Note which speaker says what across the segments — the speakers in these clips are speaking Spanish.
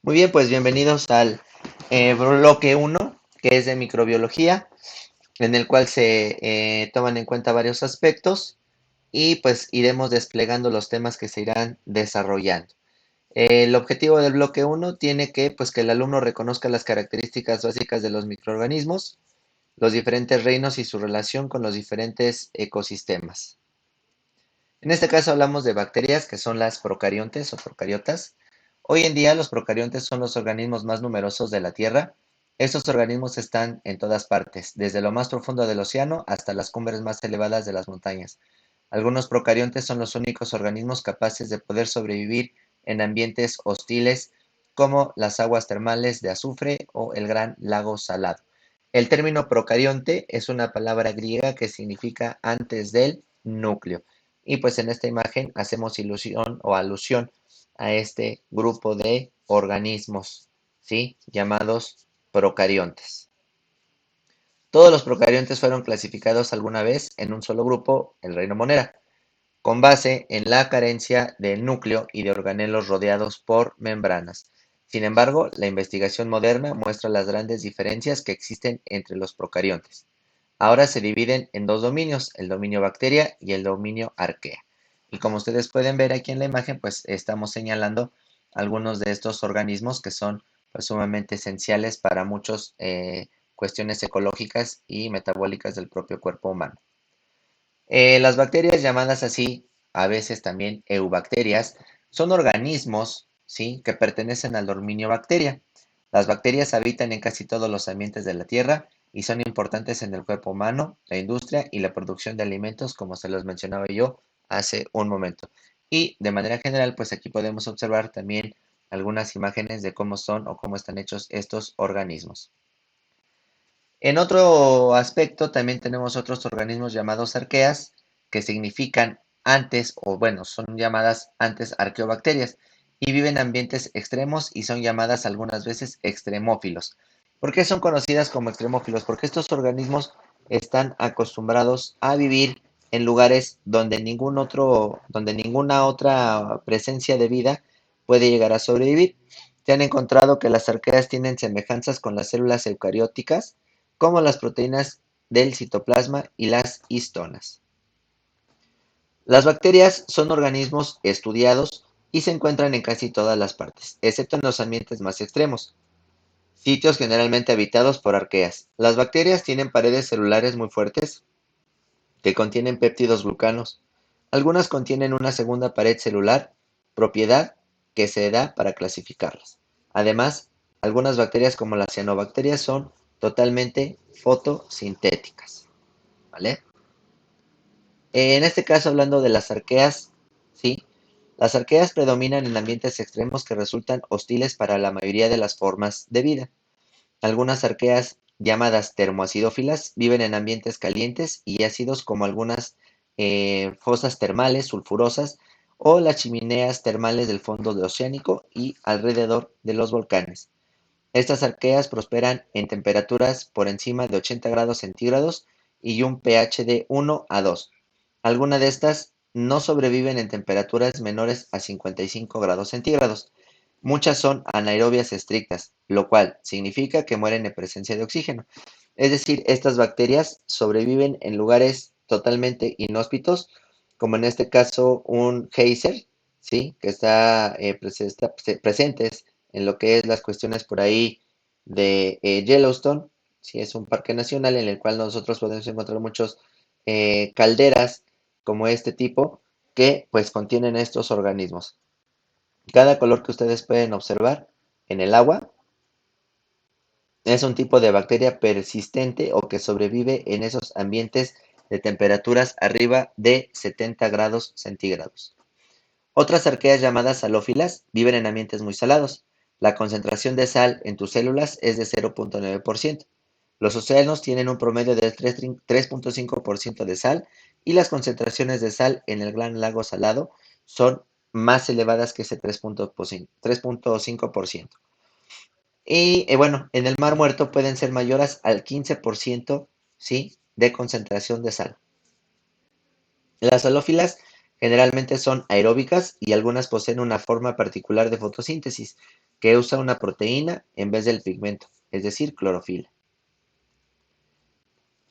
Speaker 1: Muy bien, pues bienvenidos al bloque uno, que es de microbiología, en el cual se toman en cuenta varios aspectos y pues iremos desplegando los temas que se irán desarrollando. El objetivo del bloque uno tiene que el alumno reconozca las características básicas de los microorganismos, los diferentes reinos y su relación con los diferentes ecosistemas. En este caso hablamos de bacterias, que son las procariontes o procariotas. Hoy en día los procariontes son los organismos más numerosos de la Tierra. Estos organismos están en todas partes, desde lo más profundo del océano hasta las cumbres más elevadas de las montañas. Algunos procariontes son los únicos organismos capaces de poder sobrevivir en ambientes hostiles como las aguas termales de azufre o el gran lago salado. El término procarionte es una palabra griega que significa antes del núcleo. Y pues en esta imagen hacemos ilusión o alusión a este grupo de organismos, ¿sí? Llamados procariontes. Todos los procariontes fueron clasificados alguna vez en un solo grupo, el reino Monera, con base en la carencia del núcleo y de organelos rodeados por membranas. Sin embargo, la investigación moderna muestra las grandes diferencias que existen entre los procariontes. Ahora se dividen en dos dominios, el dominio bacteria y el dominio arquea. Y como ustedes pueden ver aquí en la imagen, pues estamos señalando algunos de estos organismos que son pues, sumamente esenciales para muchas cuestiones ecológicas y metabólicas del propio cuerpo humano. Las bacterias llamadas así, a veces también eubacterias, son organismos, ¿sí?, que pertenecen al dominio bacteria. Las bacterias habitan en casi todos los ambientes de la Tierra y son importantes en el cuerpo humano, la industria y la producción de alimentos, como se los mencionaba yo hace un momento. Y de manera general, pues aquí podemos observar también algunas imágenes de cómo son o cómo están hechos estos organismos. En otro aspecto, también tenemos otros organismos llamados arqueas, que significan antes, o bueno, son llamadas antes arqueobacterias, y viven en ambientes extremos y son llamadas algunas veces extremófilos. ¿Por qué son conocidas como extremófilos? Porque estos organismos están acostumbrados a vivir en lugares donde ninguna otra presencia de vida puede llegar a sobrevivir. Se han encontrado que las arqueas tienen semejanzas con las células eucarióticas, como las proteínas del citoplasma y las histonas. Las bacterias son organismos estudiados y se encuentran en casi todas las partes, excepto en los ambientes más extremos, sitios generalmente habitados por arqueas. Las bacterias tienen paredes celulares muy fuertes que contienen péptidos glucanos. Algunas contienen una segunda pared celular, propiedad que se da para clasificarlas. Además, algunas bacterias como las cianobacterias son totalmente fotosintéticas, ¿vale? En este caso, hablando de las arqueas, ¿sí? Las arqueas predominan en ambientes extremos que resultan hostiles para la mayoría de las formas de vida. Algunas arqueas, llamadas termoacidófilas, viven en ambientes calientes y ácidos como algunas fosas termales sulfurosas o las chimeneas termales del fondo oceánico y alrededor de los volcanes. Estas arqueas prosperan en temperaturas por encima de 80 grados centígrados y un pH de 1 a 2. Algunas de estas no sobreviven en temperaturas menores a 55 grados centígrados. Muchas son anaerobias estrictas, lo cual significa que mueren en presencia de oxígeno. Es decir, estas bacterias sobreviven en lugares totalmente inhóspitos, como en este caso un geyser, ¿sí?, que está presentes en lo que es las cuestiones por ahí de Yellowstone. Sí, es un parque nacional en el cual nosotros podemos encontrar muchos calderas como este tipo que pues contienen estos organismos. Cada color que ustedes pueden observar en el agua es un tipo de bacteria persistente o que sobrevive en esos ambientes de temperaturas arriba de 70 grados centígrados. Otras arqueas llamadas halófilas viven en ambientes muy salados. La concentración de sal en tus células es de 0.9%. Los océanos tienen un promedio de 3.5% de sal y las concentraciones de sal en el Gran Lago Salado son más elevadas que ese 3.5%. Y bueno, en el Mar Muerto pueden ser mayores al 15%, ¿sí?, de concentración de sal. Las halófilas Generalmente son aeróbicas y algunas poseen una forma particular de fotosíntesis que usa una proteína en vez del pigmento, es decir, clorofila.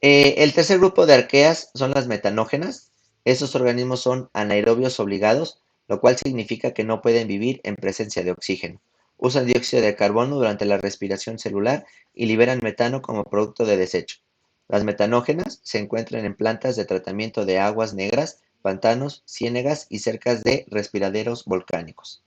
Speaker 1: El tercer grupo de arqueas son las metanógenas. Estos organismos son anaerobios obligados, lo cual significa que no pueden vivir en presencia de oxígeno. Usan dióxido de carbono durante la respiración celular y liberan metano como producto de desecho. Las metanógenas se encuentran en plantas de tratamiento de aguas negras, pantanos, ciénegas y cercas de respiraderos volcánicos.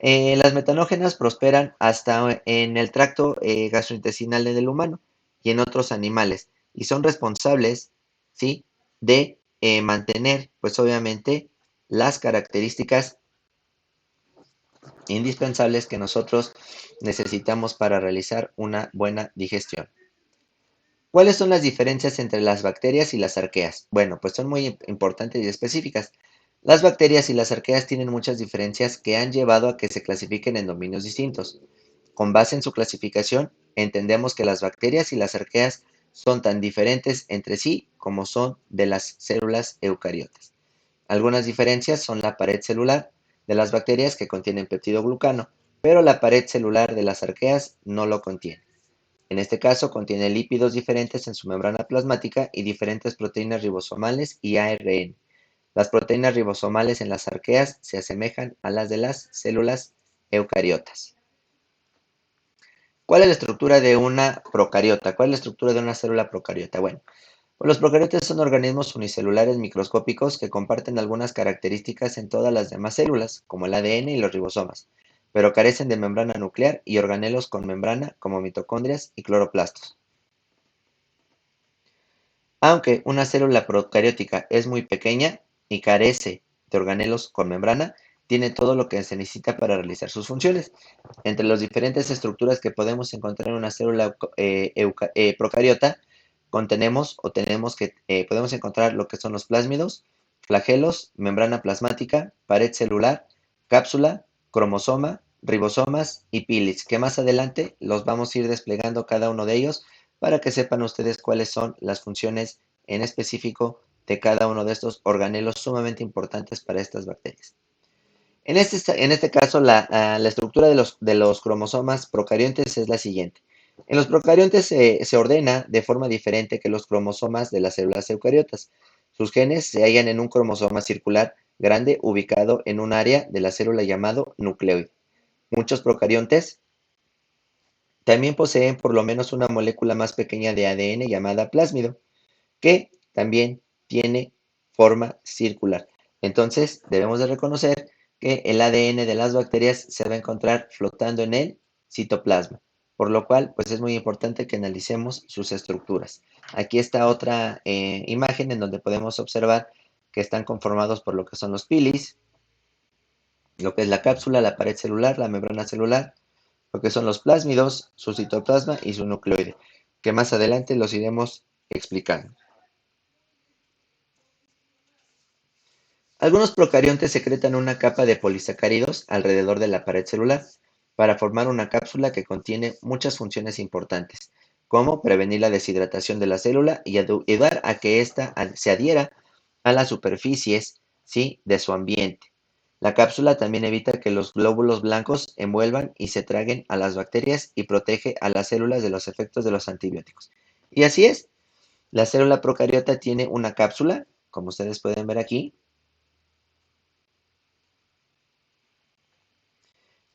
Speaker 1: Las metanógenas prosperan hasta en el tracto gastrointestinal del humano y en otros animales y son responsables, ¿sí?, de mantener, pues obviamente, las características indispensables que nosotros necesitamos para realizar una buena digestión. ¿Cuáles son las diferencias entre las bacterias y las arqueas? Bueno, pues son muy importantes y específicas. Las bacterias y las arqueas tienen muchas diferencias que han llevado a que se clasifiquen en dominios distintos. Con base en su clasificación, entendemos que las bacterias y las arqueas son tan diferentes entre sí como son de las células eucariotas. Algunas diferencias son la pared celular de las bacterias que contienen peptidoglucano, pero la pared celular de las arqueas no lo contiene. En este caso, contiene lípidos diferentes en su membrana plasmática y diferentes proteínas ribosomales y ARN. Las proteínas ribosomales en las arqueas se asemejan a las de las células eucariotas. ¿Cuál es la estructura de una procariota? ¿Cuál es la estructura de una célula procariota? Bueno, pues los procariotas son organismos unicelulares microscópicos que comparten algunas características en todas las demás células, como el ADN y los ribosomas, pero carecen de membrana nuclear y organelos con membrana, como mitocondrias y cloroplastos. Aunque una célula procariótica es muy pequeña y carece de organelos con membrana, tiene todo lo que se necesita para realizar sus funciones. Entre las diferentes estructuras que podemos encontrar en una célula procariota, podemos encontrar lo que son los plásmidos, flagelos, membrana plasmática, pared celular, cápsula, cromosoma, ribosomas y pilis, que más adelante los vamos a ir desplegando cada uno de ellos para que sepan ustedes cuáles son las funciones en específico de cada uno de estos organelos sumamente importantes para estas bacterias. En este caso, la estructura de los cromosomas procariontes es la siguiente. En los procariontes se ordena de forma diferente que los cromosomas de las células eucariotas. Sus genes se hallan en un cromosoma circular grande ubicado en un área de la célula llamado nucleoide. Muchos procariontes también poseen por lo menos una molécula más pequeña de ADN llamada plásmido, que también tiene forma circular. Entonces, debemos de reconocer que el ADN de las bacterias se va a encontrar flotando en el citoplasma, por lo cual, pues es muy importante que analicemos sus estructuras. Aquí está otra imagen en donde podemos observar que están conformados por lo que son los pilis, lo que es la cápsula, la pared celular, la membrana celular, lo que son los plásmidos, su citoplasma y su nucleoide, que más adelante los iremos explicando. Algunos procariontes secretan una capa de polisacáridos alrededor de la pared celular para formar una cápsula que contiene muchas funciones importantes, como prevenir la deshidratación de la célula y ayudar a que ésta se adhiera a las superficies, ¿sí?, de su ambiente. La cápsula también evita que los glóbulos blancos envuelvan y se traguen a las bacterias y protege a las células de los efectos de los antibióticos. Y así es, la célula procariota tiene una cápsula, como ustedes pueden ver aquí,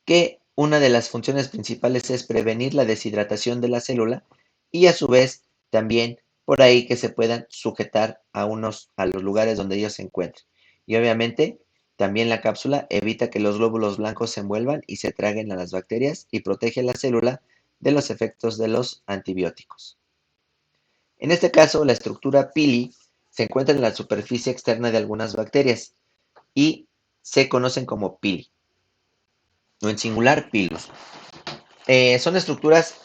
Speaker 1: que una de las funciones principales es prevenir la deshidratación de la célula y a su vez también por ahí que se puedan sujetar a los lugares donde ellos se encuentren. Y obviamente también la cápsula evita que los glóbulos blancos se envuelvan y se traguen a las bacterias y protege la célula de los efectos de los antibióticos. En este caso, la estructura pili se encuentra en la superficie externa de algunas bacterias y se conocen como pili o en singular pilus. Son estructuras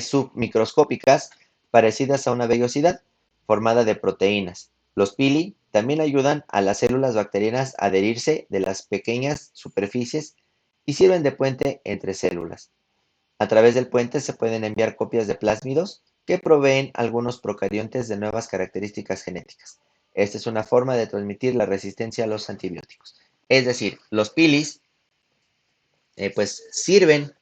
Speaker 1: submicroscópicas parecidas a una vellosidad formada de proteínas. Los pili también ayudan a las células bacterianas a adherirse de las pequeñas superficies y sirven de puente entre células. A través del puente se pueden enviar copias de plásmidos que proveen algunos procariontes de nuevas características genéticas. Esta es una forma de transmitir la resistencia a los antibióticos. Es decir, los pilis pues sirven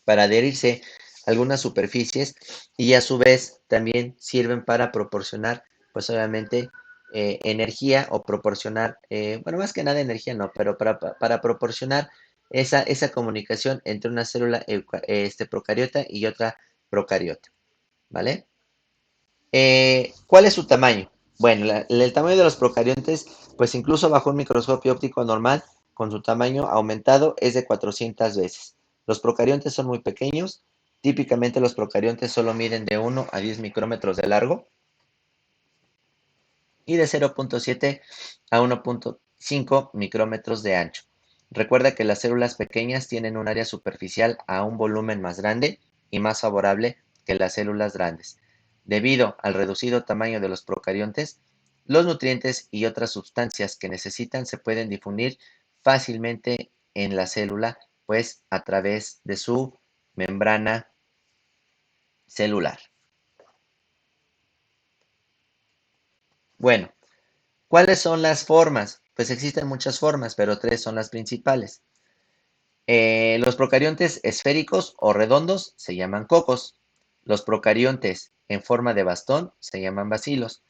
Speaker 1: para adherirse a algunas superficies y a su vez también sirven para proporcionar, pues obviamente, energía o proporcionar, bueno, más que nada energía no, pero para proporcionar esa comunicación entre una célula procariota y otra procariota, ¿vale? ¿Cuál es su tamaño? Bueno, el tamaño de los procariontes, pues incluso bajo un microscopio óptico normal, con su tamaño aumentado, es de 400 veces. Los procariontes son muy pequeños. Típicamente los procariontes solo miden de 1 a 10 micrómetros de largo y de 0.7 a 1.5 micrómetros de ancho. Recuerda que las células pequeñas tienen un área superficial a un volumen más grande y más favorable que las células grandes. Debido al reducido tamaño de los procariontes, los nutrientes y otras sustancias que necesitan se pueden difundir fácilmente en la célula, pues a través de su membrana celular. Bueno, ¿cuáles son las formas? Pues existen muchas formas, pero tres son las principales. Los procariontes esféricos o redondos se llaman cocos. Los procariontes en forma de bastón se llaman bacilos.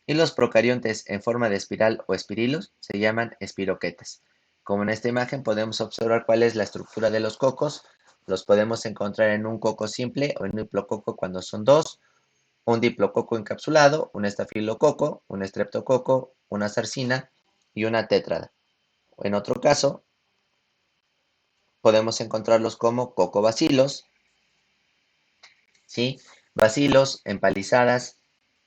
Speaker 1: Y los procariontes en forma de espiral o espirilos se llaman espiroquetas. Como en esta imagen podemos observar cuál es la estructura de los cocos. Los podemos encontrar en un coco simple o en un diplococo cuando son dos, un diplococo encapsulado, un estafilococo, un estreptococo, una zarcina y una tétrada. En otro caso, podemos encontrarlos como cocobacilos, ¿sí? Bacilos, empalizadas,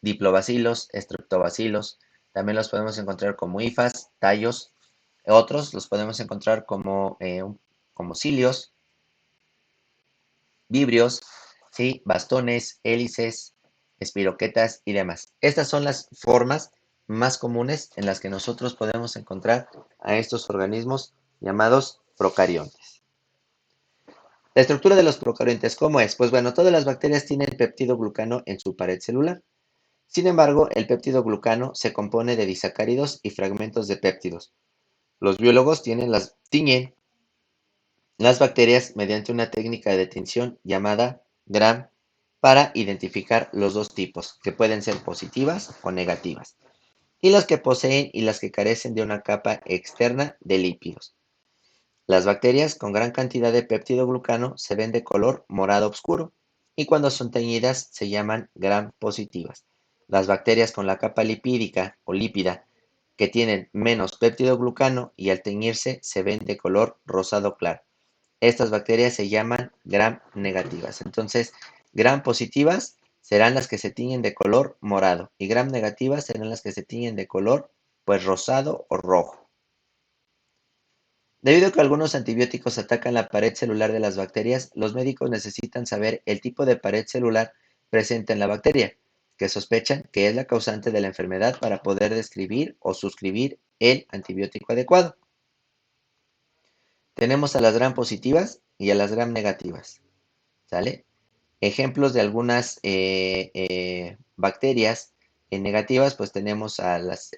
Speaker 1: diplobacilos, estreptobacilos. También los podemos encontrar como hifas, tallos. Otros los podemos encontrar como cilios, vibrios, ¿sí? Bastones, hélices, espiroquetas y demás. Estas son las formas más comunes en las que nosotros podemos encontrar a estos organismos llamados procariontes. La estructura de los procariontes, ¿cómo es? Pues bueno, todas las bacterias tienen péptido glucano en su pared celular. Sin embargo, el péptido glucano se compone de disacáridos y fragmentos de péptidos. Los biólogos tiñen las bacterias mediante una técnica de tinción llamada Gram para identificar los dos tipos, que pueden ser positivas o negativas, y las que poseen y las que carecen de una capa externa de lípidos. Las bacterias con gran cantidad de péptido-glucano se ven de color morado oscuro y cuando son teñidas se llaman gram positivas. Las bacterias con la capa lipídica o lípida que tienen menos péptido-glucano y al teñirse se ven de color rosado claro. Estas bacterias se llaman gram negativas. Entonces, gram positivas serán las que se tiñen de color morado y gram negativas serán las que se tiñen de color pues rosado o rojo. Debido a que algunos antibióticos atacan la pared celular de las bacterias, los médicos necesitan saber el tipo de pared celular presente en la bacteria, que sospechan que es la causante de la enfermedad para poder describir o suscribir el antibiótico adecuado. Tenemos a las gram positivas y a las gram negativas, ¿sale? Ejemplos de algunas bacterias negativas, pues tenemos a los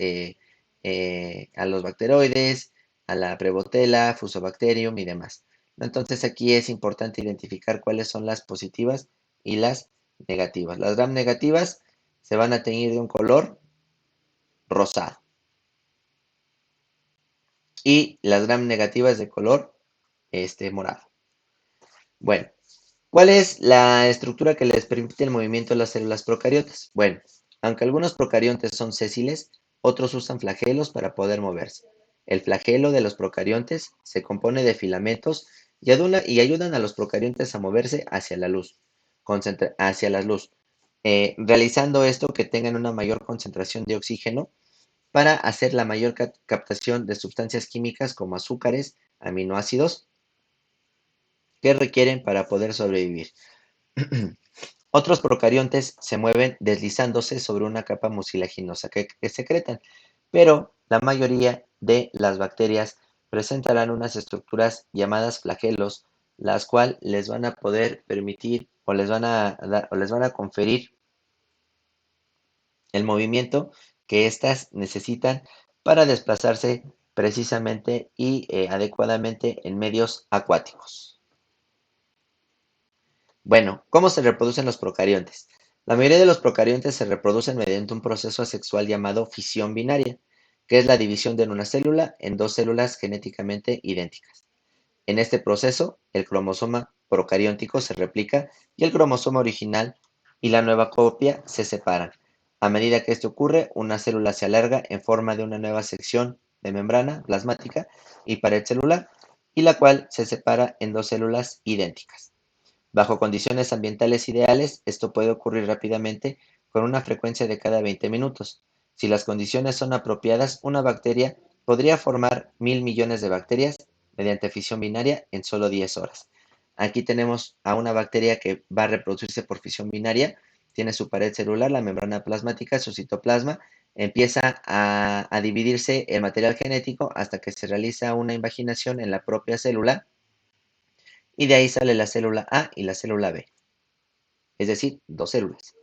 Speaker 1: bacteroides, a la Prevotella, Fusobacterium y demás. Entonces aquí es importante identificar cuáles son las positivas y las negativas. Las gram negativas se van a teñir de un color rosado y las gram negativas de color morado. Bueno, ¿cuál es la estructura que les permite el movimiento de las células procariotas? Bueno, aunque algunos procariontes son sésiles, otros usan flagelos para poder moverse. El flagelo de los procariontes se compone de filamentos y ayudan a los procariontes a moverse hacia la luz, realizando esto que tengan una mayor concentración de oxígeno para hacer la mayor captación de sustancias químicas como azúcares, aminoácidos que requieren para poder sobrevivir. Otros procariontes se mueven deslizándose sobre una capa mucilaginosa que secretan, pero la mayoría de las bacterias presentarán unas estructuras llamadas flagelos, las cuales les van a poder permitir o les van a conferir el movimiento que éstas necesitan para desplazarse precisamente y adecuadamente en medios acuáticos. Bueno, ¿cómo se reproducen los procariontes? La mayoría de los procariontes se reproducen mediante un proceso asexual llamado fisión binaria, que es la división de una célula en dos células genéticamente idénticas. En este proceso, el cromosoma procarióntico se replica y el cromosoma original y la nueva copia se separan. A medida que esto ocurre, una célula se alarga en forma de una nueva sección de membrana plasmática y pared celular, y la cual se separa en dos células idénticas. Bajo condiciones ambientales ideales, esto puede ocurrir rápidamente con una frecuencia de cada 20 minutos. Si las condiciones son apropiadas, una bacteria podría formar 1.000 millones de bacterias mediante fisión binaria en solo 10 horas. Aquí tenemos a una bacteria que va a reproducirse por fisión binaria, tiene su pared celular, la membrana plasmática, su citoplasma, empieza a dividirse el material genético hasta que se realiza una invaginación en la propia célula y de ahí sale la célula A y la célula B, es decir, dos células.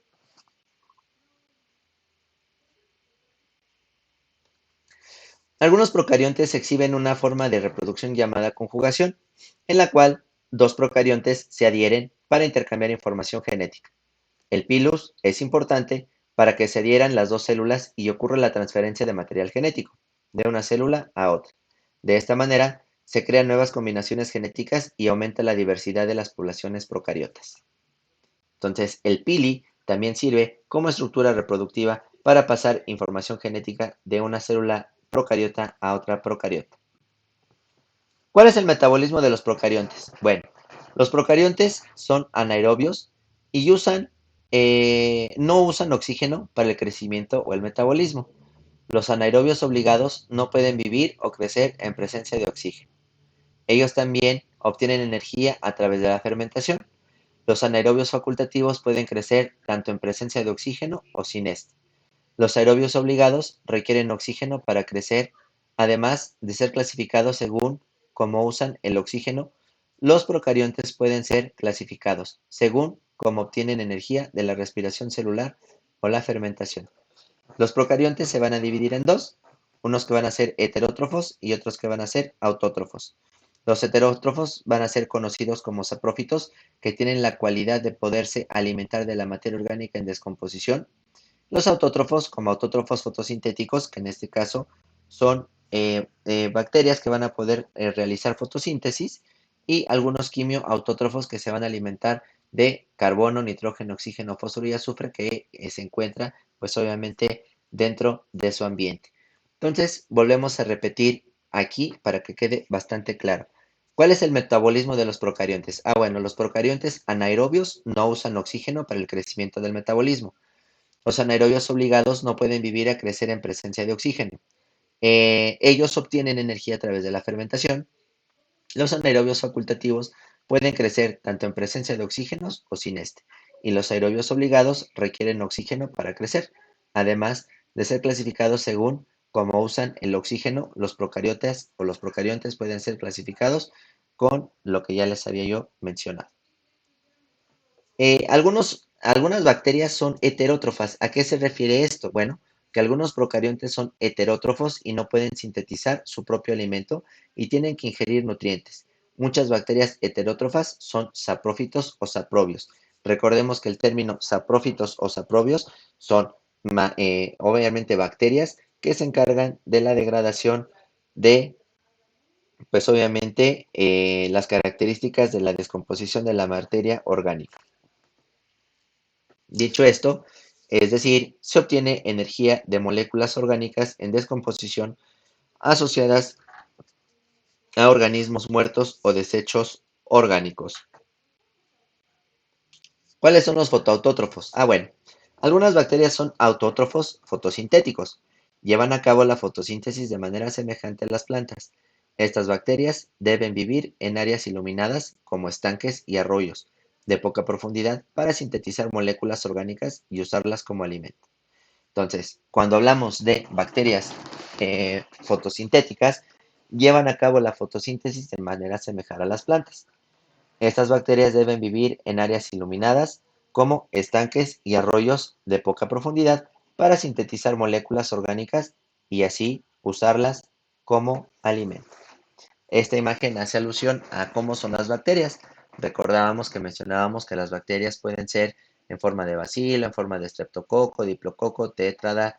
Speaker 1: Algunos procariontes exhiben una forma de reproducción llamada conjugación, en la cual dos procariontes se adhieren para intercambiar información genética. El pilus es importante para que se adhieran las dos células y ocurra la transferencia de material genético de una célula a otra. De esta manera, se crean nuevas combinaciones genéticas y aumenta la diversidad de las poblaciones procariotas. Entonces, el pili también sirve como estructura reproductiva para pasar información genética de una célula procariota a otra procariota. ¿Cuál es el metabolismo de los procariontes? Bueno, los procariontes son anaerobios y no usan oxígeno para el crecimiento o el metabolismo. Los anaerobios obligados no pueden vivir o crecer en presencia de oxígeno. Ellos también obtienen energía a través de la fermentación. Los anaerobios facultativos pueden crecer tanto en presencia de oxígeno o sin este. Los aerobios obligados requieren oxígeno para crecer, además de ser clasificados según cómo usan el oxígeno. Los procariontes pueden ser clasificados según cómo obtienen energía de la respiración celular o la fermentación. Los procariontes se van a dividir en dos, unos que van a ser heterótrofos y otros que van a ser autótrofos. Los heterótrofos van a ser conocidos como saprófitos, que tienen la cualidad de poderse alimentar de la materia orgánica en descomposición. Los autótrofos, como autótrofos fotosintéticos, que en este caso son bacterias que van a poder realizar fotosíntesis, y algunos quimioautótrofos que se van a alimentar de carbono, nitrógeno, oxígeno, fósforo y azufre que se encuentra pues obviamente dentro de su ambiente. Entonces volvemos a repetir aquí para que quede bastante claro. ¿Cuál es el metabolismo de los procariontes? Bueno, los procariontes anaerobios no usan oxígeno para el crecimiento del metabolismo. Los anaerobios obligados no pueden vivir a crecer en presencia de oxígeno. Ellos obtienen energía a través de la fermentación. Los anaerobios facultativos pueden crecer tanto en presencia de oxígenos o sin este. Y los aerobios obligados requieren oxígeno para crecer. Además de ser clasificados según cómo usan el oxígeno, los procariotas o los procariontes pueden ser clasificados con lo que ya les había yo mencionado. Algunas bacterias son heterótrofas. ¿A qué se refiere esto? Bueno, que algunos procariontes son heterótrofos y no pueden sintetizar su propio alimento y tienen que ingerir nutrientes. Muchas bacterias heterótrofas son saprófitos o saprobios. Recordemos que el término saprófitos o saprobios son obviamente bacterias que se encargan de la degradación de, pues obviamente, las características de la descomposición de la materia orgánica. Dicho esto, es decir, se obtiene energía de moléculas orgánicas en descomposición asociadas a organismos muertos o desechos orgánicos. ¿Cuáles son los fotoautótrofos? Bueno, algunas bacterias son autótrofos fotosintéticos. Llevan a cabo la fotosíntesis de manera semejante a las plantas. Estas bacterias deben vivir en áreas iluminadas como estanques y arroyos de poca profundidad para sintetizar moléculas orgánicas y usarlas como alimento. Entonces, cuando hablamos de bacterias fotosintéticas, llevan a cabo la fotosíntesis de manera semejante a las plantas. Estas bacterias deben vivir en áreas iluminadas como estanques y arroyos de poca profundidad para sintetizar moléculas orgánicas y así usarlas como alimento. Esta imagen hace alusión a cómo son las bacterias. Recordábamos que mencionábamos que las bacterias pueden ser en forma de bacilo, en forma de streptococo, diplococo, tétrada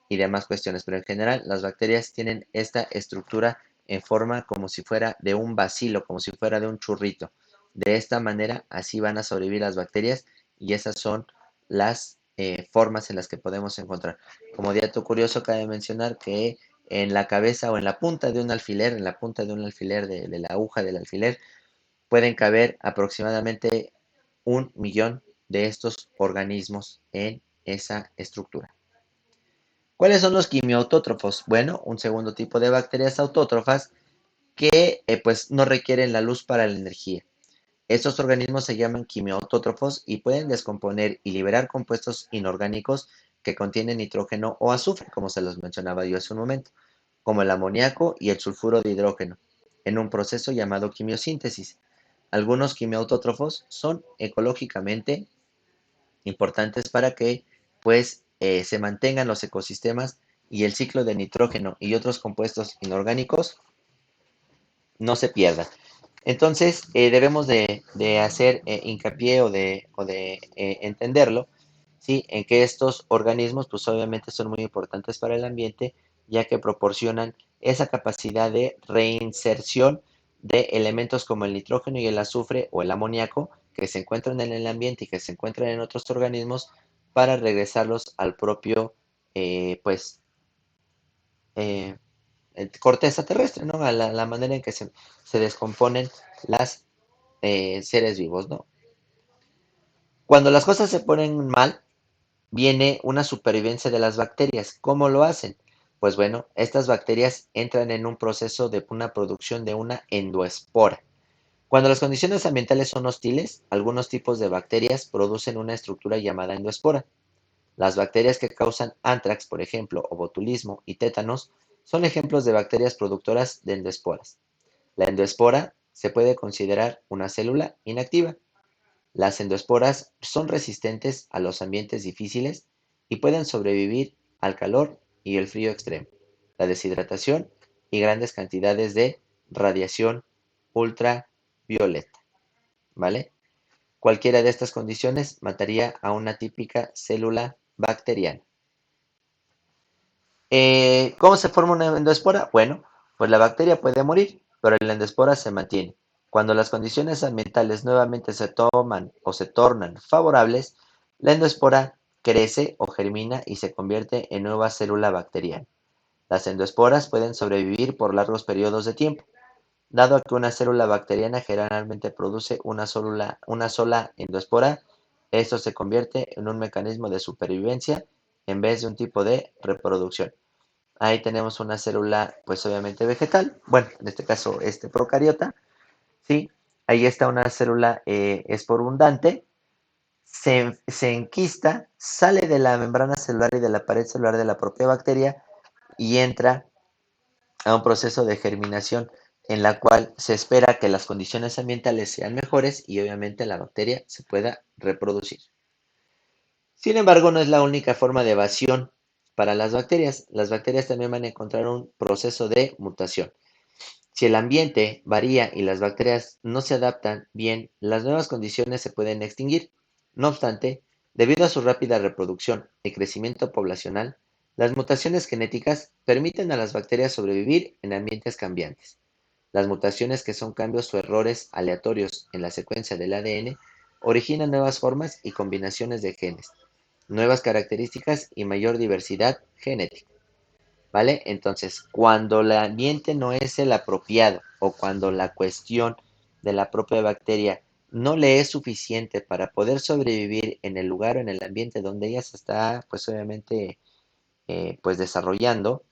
Speaker 1: y demás cuestiones, pero en general las bacterias tienen esta estructura en forma como si fuera de un bacilo, como si fuera de un churrito. De esta manera, así van a sobrevivir las bacterias y esas son las formas en las que podemos encontrar. Como dato curioso, cabe mencionar que en la cabeza o en la punta de un alfiler, en la punta de un alfiler, de la aguja del alfiler, pueden caber aproximadamente 1 millón de estos organismos en esa estructura. ¿Cuáles son los quimiautótrofos? Bueno, un segundo tipo de bacterias autótrofas que pues no requieren la luz para la energía. Estos organismos se llaman quimiautótrofos y pueden descomponer y liberar compuestos inorgánicos que contienen nitrógeno o azufre, como se los mencionaba yo hace un momento, como el amoníaco y el sulfuro de hidrógeno, en un proceso llamado quimiosíntesis. Algunos quimiautótrofos son ecológicamente importantes para que pues se mantengan los ecosistemas y el ciclo de nitrógeno y otros compuestos inorgánicos no se pierda. Entonces, debemos de hacer hincapié o de entenderlo, ¿sí? En que estos organismos, pues obviamente son muy importantes para el ambiente, ya que proporcionan esa capacidad de reinserción de elementos como el nitrógeno y el azufre o el amoníaco que se encuentran en el ambiente y que se encuentran en otros organismos para regresarlos al propio, pues, eh, corteza terrestre, ¿no? A la manera en que se descomponen las seres vivos, ¿no? Cuando las cosas se ponen mal, viene una supervivencia de las bacterias. ¿Cómo lo hacen? Pues bueno, estas bacterias entran en un proceso de una producción de una endoespora. Cuando las condiciones ambientales son hostiles, algunos tipos de bacterias producen una estructura llamada endoespora. Las bacterias que causan antrax, por ejemplo, o botulismo y tétanos, son ejemplos de bacterias productoras de endoesporas. La endoespora se puede considerar una célula inactiva. Las endoesporas son resistentes a los ambientes difíciles y pueden sobrevivir al calor y el frío extremo, la deshidratación y grandes cantidades de radiación ultravioleta, ¿vale? Cualquiera de estas condiciones mataría a una típica célula bacteriana. ¿Cómo se forma una endoespora? Bueno, pues la bacteria puede morir, pero la endoespora se mantiene. Cuando las condiciones ambientales nuevamente se toman o se tornan favorables, la endoespora crece o germina y se convierte en nueva célula bacteriana. Las endoesporas pueden sobrevivir por largos periodos de tiempo, dado que una célula bacteriana generalmente produce una sola endoespora. Esto se convierte en un mecanismo de supervivencia en vez de un tipo de reproducción. Ahí tenemos una célula, pues obviamente vegetal, bueno, en este caso procariota, ¿sí? Ahí está una célula esporundante, se enquista, sale de la membrana celular y de la pared celular de la propia bacteria y entra a un proceso de germinación en la cual se espera que las condiciones ambientales sean mejores y obviamente la bacteria se pueda reproducir. Sin embargo, no es la única forma de evasión para las bacterias. Las bacterias también van a encontrar un proceso de mutación. Si el ambiente varía y las bacterias no se adaptan bien, las nuevas condiciones se pueden extinguir. No obstante, debido a su rápida reproducción y crecimiento poblacional, las mutaciones genéticas permiten a las bacterias sobrevivir en ambientes cambiantes. Las mutaciones, que son cambios o errores aleatorios en la secuencia del ADN, originan nuevas formas y combinaciones de genes, nuevas características y mayor diversidad genética. ¿Vale? Entonces, cuando el ambiente no es el apropiado o cuando la cuestión de la propia bacteria no le es suficiente para poder sobrevivir en el lugar o en el ambiente donde ella se está, pues obviamente, pues desarrollando,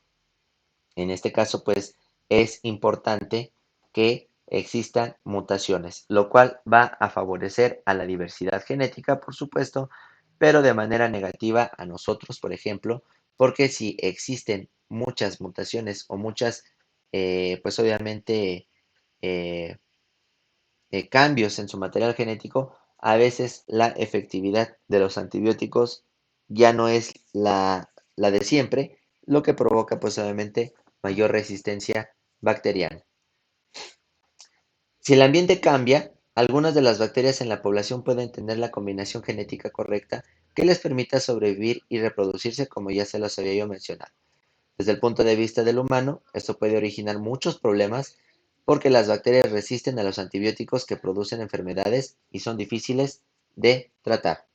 Speaker 1: en este caso, pues es importante que existan mutaciones, lo cual va a favorecer a la diversidad genética, por supuesto, pero de manera negativa a nosotros, por ejemplo, porque si existen muchas mutaciones o muchas, pues obviamente, eh, cambios en su material genético, a veces la efectividad de los antibióticos ya no es la de siempre, lo que provoca pues obviamente mayor resistencia bacteriana. Si el ambiente cambia, algunas de las bacterias en la población pueden tener la combinación genética correcta que les permita sobrevivir y reproducirse, como ya se los había yo mencionado. Desde el punto de vista del humano, esto puede originar muchos problemas porque las bacterias resisten a los antibióticos que producen enfermedades y son difíciles de tratar.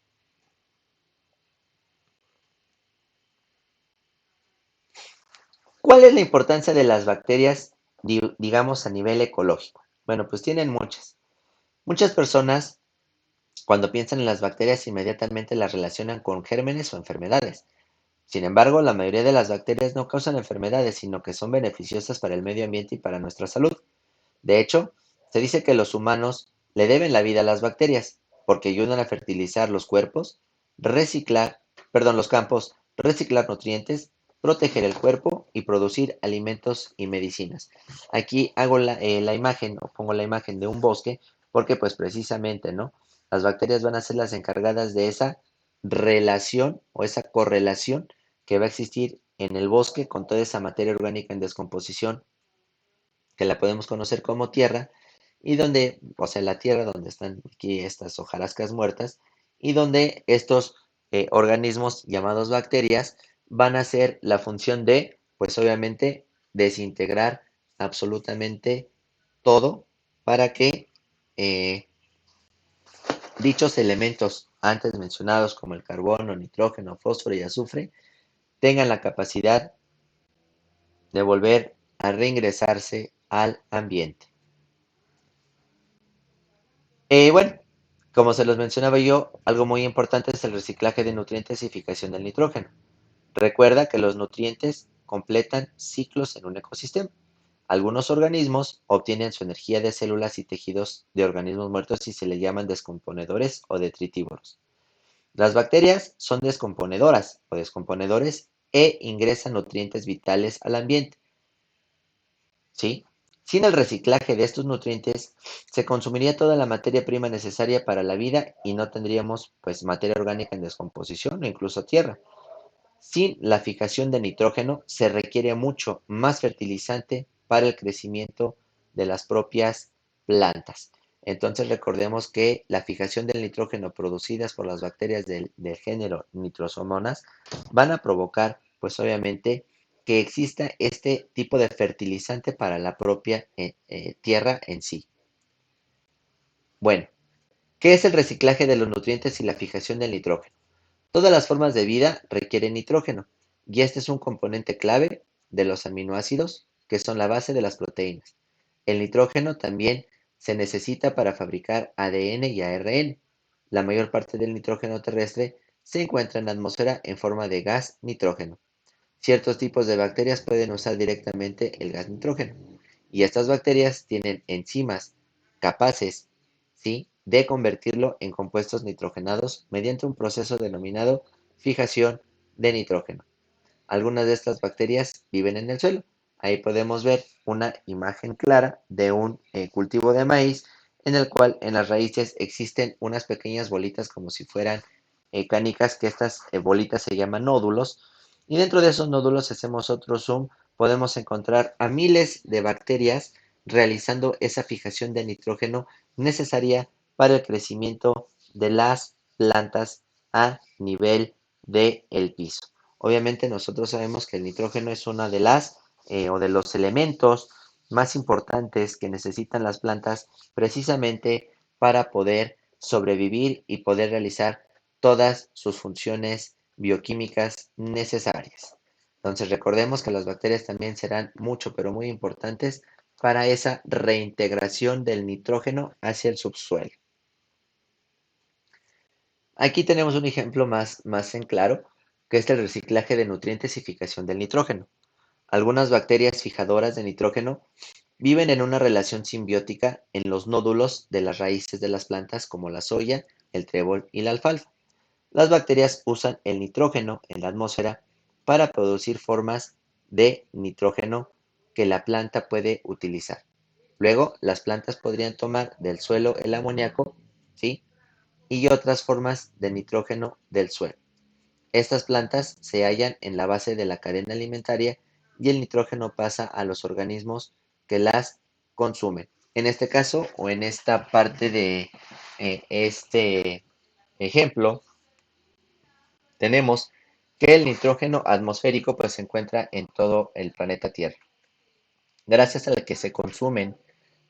Speaker 1: ¿Cuál es la importancia de las bacterias, digamos, a nivel ecológico? Bueno, pues tienen muchas. Muchas personas, cuando piensan en las bacterias, inmediatamente las relacionan con gérmenes o enfermedades. Sin embargo, la mayoría de las bacterias no causan enfermedades, sino que son beneficiosas para el medio ambiente y para nuestra salud. De hecho, se dice que los humanos le deben la vida a las bacterias, porque ayudan a fertilizar los cuerpos, los campos, reciclar nutrientes, proteger el cuerpo y producir alimentos y medicinas. Aquí hago la imagen, o pongo la imagen de un bosque, porque pues precisamente, ¿no? Las bacterias van a ser las encargadas de esa relación o esa correlación que va a existir en el bosque con toda esa materia orgánica en descomposición que la podemos conocer como tierra, y donde, o sea, la tierra donde están aquí estas hojarascas muertas, y donde estos organismos llamados bacterias van a hacer la función de, pues obviamente, desintegrar absolutamente todo para que eh, dichos elementos antes mencionados como el carbono, nitrógeno, fósforo y azufre tengan la capacidad de volver a reingresarse al ambiente. Bueno, como se los mencionaba yo, algo muy importante es el reciclaje de nutrientes y fijación del nitrógeno. Recuerda que los nutrientes completan ciclos en un ecosistema. Algunos organismos obtienen su energía de células y tejidos de organismos muertos y se les llaman descomponedores o detritívoros. Las bacterias son descomponedoras o descomponedores e ingresan nutrientes vitales al ambiente. ¿Sí? Sin el reciclaje de estos nutrientes, se consumiría toda la materia prima necesaria para la vida y no tendríamos pues materia orgánica en descomposición o incluso tierra. Sin la fijación de nitrógeno, se requiere mucho más fertilizante para el crecimiento de las propias plantas. Entonces recordemos que la fijación del nitrógeno producidas por las bacterias del género Nitrosomonas van a provocar, pues obviamente, que exista este tipo de fertilizante para la propia tierra en sí. Bueno, ¿qué es el reciclaje de los nutrientes y la fijación del nitrógeno? Todas las formas de vida requieren nitrógeno, y este es un componente clave de los aminoácidos, que son la base de las proteínas. El nitrógeno también se necesita para fabricar ADN y ARN. La mayor parte del nitrógeno terrestre se encuentra en la atmósfera en forma de gas nitrógeno. Ciertos tipos de bacterias pueden usar directamente el gas nitrógeno, y estas bacterias tienen enzimas capaces, ¿sí?, de convertirlo en compuestos nitrogenados mediante un proceso denominado fijación de nitrógeno. Algunas de estas bacterias viven en el suelo. Ahí podemos ver una imagen clara de un cultivo de maíz en el cual en las raíces existen unas pequeñas bolitas como si fueran canicas, que estas bolitas se llaman nódulos, y dentro de esos nódulos, si hacemos otro zoom, podemos encontrar a miles de bacterias realizando esa fijación de nitrógeno necesaria para el crecimiento de las plantas a nivel del piso. Obviamente nosotros sabemos que el nitrógeno es una de las o de los elementos más importantes que necesitan las plantas precisamente para poder sobrevivir y poder realizar todas sus funciones bioquímicas necesarias. Entonces recordemos que las bacterias también serán mucho, pero muy importantes para esa reintegración del nitrógeno hacia el subsuelo. Aquí tenemos un ejemplo más en claro, que es el reciclaje de nutrientes y fijación del nitrógeno. Algunas bacterias fijadoras de nitrógeno viven en una relación simbiótica en los nódulos de las raíces de las plantas como la soya, el trébol y la alfalfa. Las bacterias usan el nitrógeno en la atmósfera para producir formas de nitrógeno que la planta puede utilizar. Luego, las plantas podrían tomar del suelo el amoníaco, ¿sí?, y otras formas de nitrógeno del suelo. Estas plantas se hallan en la base de la cadena alimentaria y el nitrógeno pasa a los organismos que las consumen. En este caso o en esta parte de este ejemplo, tenemos que el nitrógeno atmosférico pues, se encuentra en todo el planeta Tierra. Gracias a la que se consumen,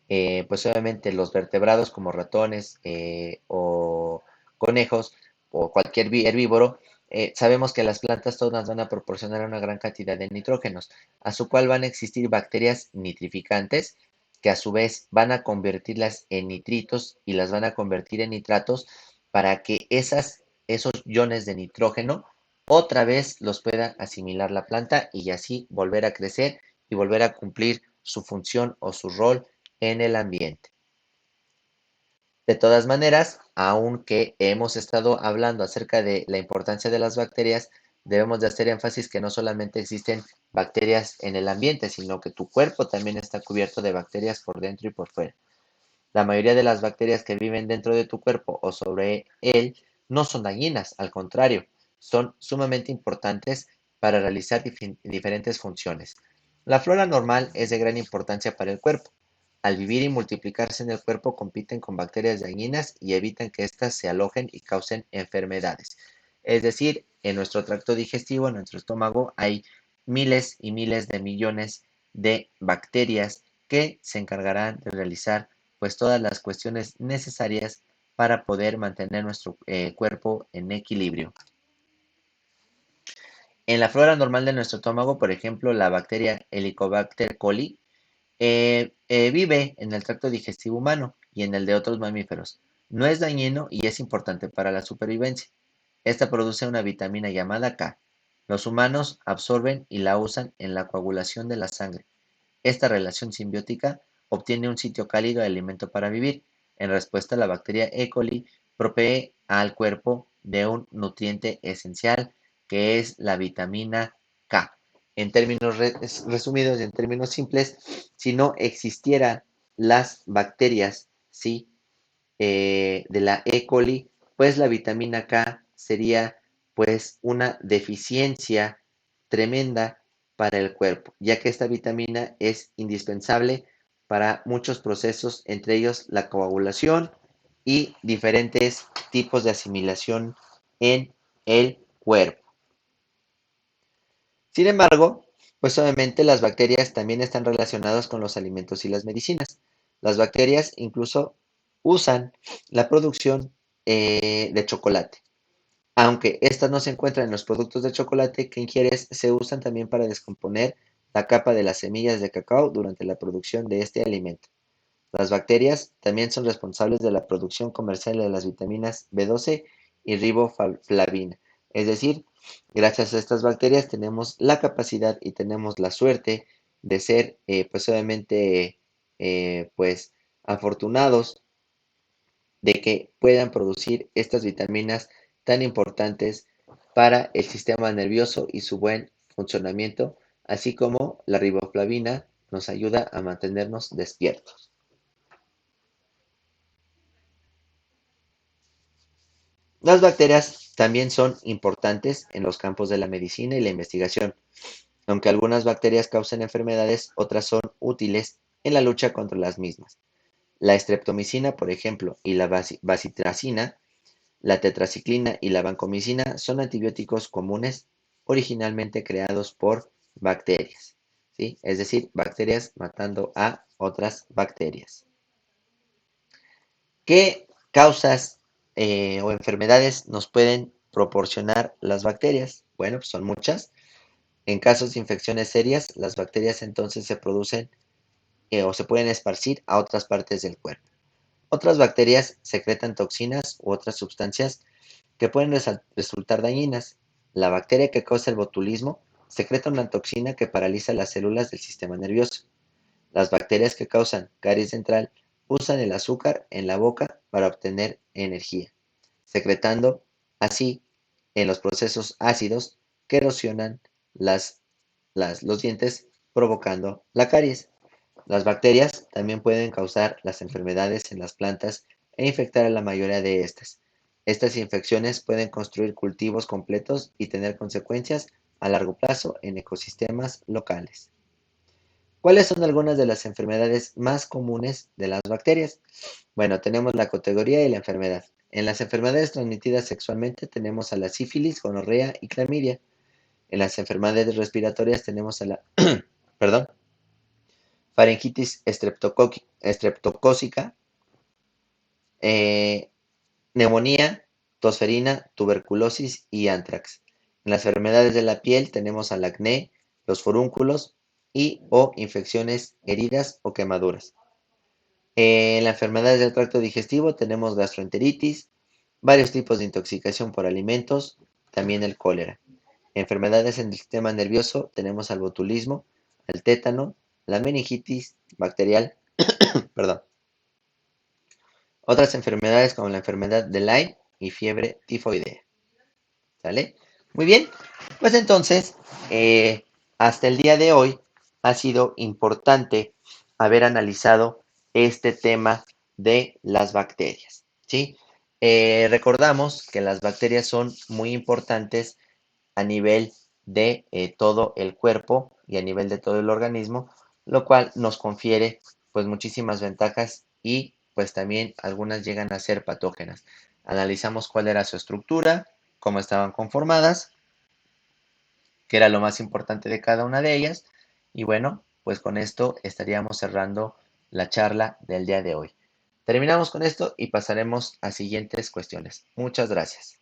Speaker 1: pues obviamente los vertebrados como ratones o conejos o cualquier herbívoro, sabemos que las plantas todas van a proporcionar una gran cantidad de nitrógenos, a su cual van a existir bacterias nitrificantes que a su vez van a convertirlas en nitritos y las van a convertir en nitratos para que esos iones de nitrógeno otra vez los pueda asimilar la planta y así volver a crecer y volver a cumplir su función o su rol en el ambiente. De todas maneras, aunque hemos estado hablando acerca de la importancia de las bacterias, debemos de hacer énfasis que no solamente existen bacterias en el ambiente, sino que tu cuerpo también está cubierto de bacterias por dentro y por fuera. La mayoría de las bacterias que viven dentro de tu cuerpo o sobre él no son dañinas, al contrario, son sumamente importantes para realizar diferentes funciones. La flora normal es de gran importancia para el cuerpo. Al vivir y multiplicarse en el cuerpo compiten con bacterias dañinas y evitan que éstas se alojen y causen enfermedades. Es decir, en nuestro tracto digestivo, en nuestro estómago, hay miles y miles de millones de bacterias que se encargarán de realizar pues todas las cuestiones necesarias para poder mantener nuestro cuerpo en equilibrio. En la flora normal de nuestro estómago, por ejemplo, la bacteria Helicobacter coli vive en el tracto digestivo humano y en el de otros mamíferos. No es dañino y es importante para la supervivencia. Esta produce una vitamina llamada K. Los humanos absorben y la usan en la coagulación de la sangre. Esta relación simbiótica obtiene un sitio cálido de alimento para vivir. En respuesta, la bacteria E. coli provee al cuerpo de un nutriente esencial que es la vitamina K. En términos resumidos y en términos simples, si no existieran las bacterias, ¿sí? De la E. coli, pues la vitamina K sería pues una deficiencia tremenda para el cuerpo, ya que esta vitamina es indispensable para muchos procesos, entre ellos la coagulación y diferentes tipos de asimilación en el cuerpo. Sin embargo, pues obviamente las bacterias también están relacionadas con los alimentos y las medicinas. Las bacterias incluso usan la producción de chocolate. Aunque estas no se encuentran en los productos de chocolate que ingieres, se usan también para descomponer la capa de las semillas de cacao durante la producción de este alimento. Las bacterias también son responsables de la producción comercial de las vitaminas B12 y riboflavina. Es decir, gracias a estas bacterias tenemos la capacidad y tenemos la suerte de ser, pues obviamente, pues afortunados de que puedan producir estas vitaminas tan importantes para el sistema nervioso y su buen funcionamiento, así como la riboflavina nos ayuda a mantenernos despiertos. Las bacterias también son importantes en los campos de la medicina y la investigación. Aunque algunas bacterias causan enfermedades, otras son útiles en la lucha contra las mismas. La streptomicina, por ejemplo, y la bacitracina, la tetraciclina y la vancomicina son antibióticos comunes originalmente creados por bacterias, ¿sí? Es decir, bacterias matando a otras bacterias. ¿Qué causas o enfermedades nos pueden proporcionar las bacterias? Bueno, pues son muchas. En casos de infecciones serias, las bacterias entonces se producen o se pueden esparcir a otras partes del cuerpo. Otras bacterias secretan toxinas u otras sustancias que pueden resultar dañinas. La bacteria que causa el botulismo secreta una toxina que paraliza las células del sistema nervioso. Las bacterias que causan caries central usan el azúcar en la boca para obtener energía, secretando así en los procesos ácidos que erosionan los dientes, provocando la caries. Las bacterias también pueden causar las enfermedades en las plantas e infectar a la mayoría de estas. Estas infecciones pueden construir cultivos completos y tener consecuencias a largo plazo en ecosistemas locales. ¿Cuáles son algunas de las enfermedades más comunes de las bacterias? Bueno, tenemos la categoría y la enfermedad. En las enfermedades transmitidas sexualmente tenemos a la sífilis, gonorrea y clamidia. En las enfermedades respiratorias tenemos a la, perdón, faringitis estreptocócica, eh, neumonía, tosferina, tuberculosis y antrax. En las enfermedades de la piel tenemos al acné, los forúnculos y o infecciones, heridas o quemaduras. En las enfermedades del tracto digestivo tenemos gastroenteritis, varios tipos de intoxicación por alimentos, también el cólera. Enfermedades en el sistema nervioso tenemos al botulismo, el tétano, la meningitis bacterial, perdón. Otras enfermedades como la enfermedad de Lyme y fiebre tifoidea. ¿Sale? Muy bien. Pues entonces, hasta el día de hoy ha sido importante haber analizado este tema de las bacterias. ¿Sí? Recordamos que las bacterias son muy importantes a nivel de todo el cuerpo y a nivel de todo el organismo, lo cual nos confiere pues muchísimas ventajas y pues también algunas llegan a ser patógenas. Analizamos cuál era su estructura, cómo estaban conformadas, qué era lo más importante de cada una de ellas y bueno, pues con esto estaríamos cerrando la charla del día de hoy. Terminamos con esto y pasaremos a siguientes cuestiones. Muchas gracias.